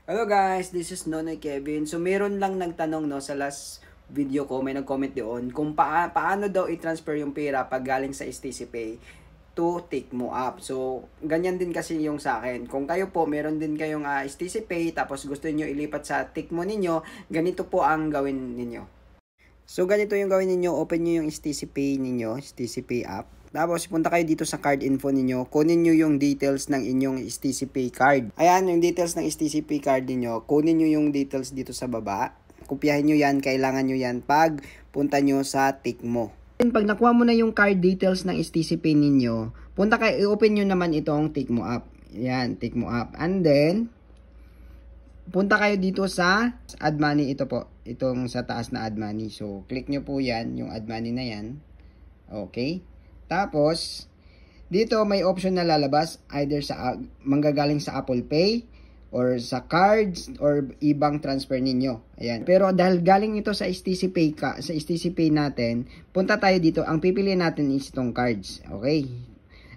Hello guys, this is Nonoy Kevin. So meron lang nagtanong no sa last video ko, may nag-comment doon kung paano daw i-transfer yung pera pag galing sa STC Pay to Tikmo app. So ganyan din kasi yung sa akin. Kung kayo po meron din kayong STC Pay tapos gusto niyo ilipat sa Tikmo ninyo, ganito po ang gawin ninyo. So ganito yung gawin ninyo, open niyo yung STC Pay ninyo, STC Pay app. Tapos, punta kayo dito sa card info ninyo. Kunin nyo yung details ng inyong STC Pay card. Ayan, yung details ng STC Pay card ninyo. Kunin nyo yung details dito sa baba. Kopyahin nyo yan. Kailangan nyo yan pag punta nyo sa Tikmo. Pag nakuha mo na yung card details ng STC Pay ninyo, punta kayo, i-open nyo naman itong Tikmo app. Ayan, Tikmo app. And then, punta kayo dito sa Add Money. Ito po. Itong sa taas na Add Money. So, click nyo po yan. Yung Add Money na yan. Okay. Tapos, dito may option na lalabas either sa manggagaling sa Apple Pay or sa cards or ibang transfer ninyo. Ayan. Pero dahil galing ito sa STC Pay sa STC Pay natin, punta tayo dito. Ang pipiliin natin is itong cards. Okay?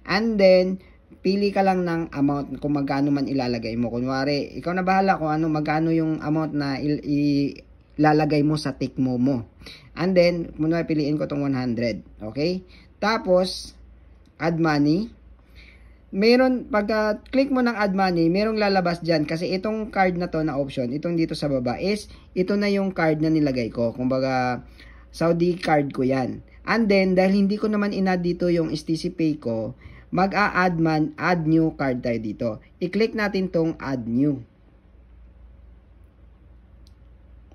And then, pili ka lang ng amount kung magkano man ilalagay mo. Kunwari, ikaw na bahala kung magkano yung amount na ilalagay mo sa Tikmo mo. And then, kunwari piliin ko itong 100. Okay? Tapos, add money. Meron, pagka click mo ng add money, merong lalabas dyan. Kasi itong card na to na option, itong dito sa baba is, ito na yung card na nilagay ko. Kumbaga, Saudi card ko yan. And then, dahil hindi ko naman in-add dito yung STC Pay ko, mag-a-add add new card tayo dito. I-click natin tong add new.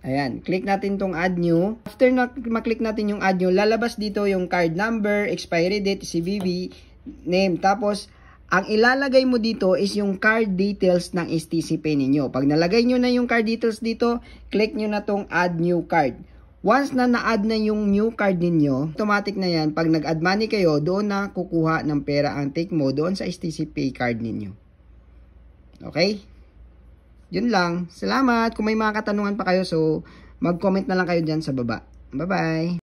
Ayan, click natin tong add new. After na maklik natin yung add new, lalabas dito yung card number, expiry date, CVV, name. Tapos, ang ilalagay mo dito is yung card details ng STC Pay ninyo. Pag nalagay nyo na yung card details dito, click nyo na tong add new card. Once na na-add na yung new card ninyo, automatic na yan. Pag nag-add money kayo, doon na kukuha ng pera ang Tikmo doon sa STC Pay card ninyo. Okay? Yun lang. Salamat. Kung may mga katanungan pa kayo, so mag-comment na lang kayo dyan sa baba. Bye-bye.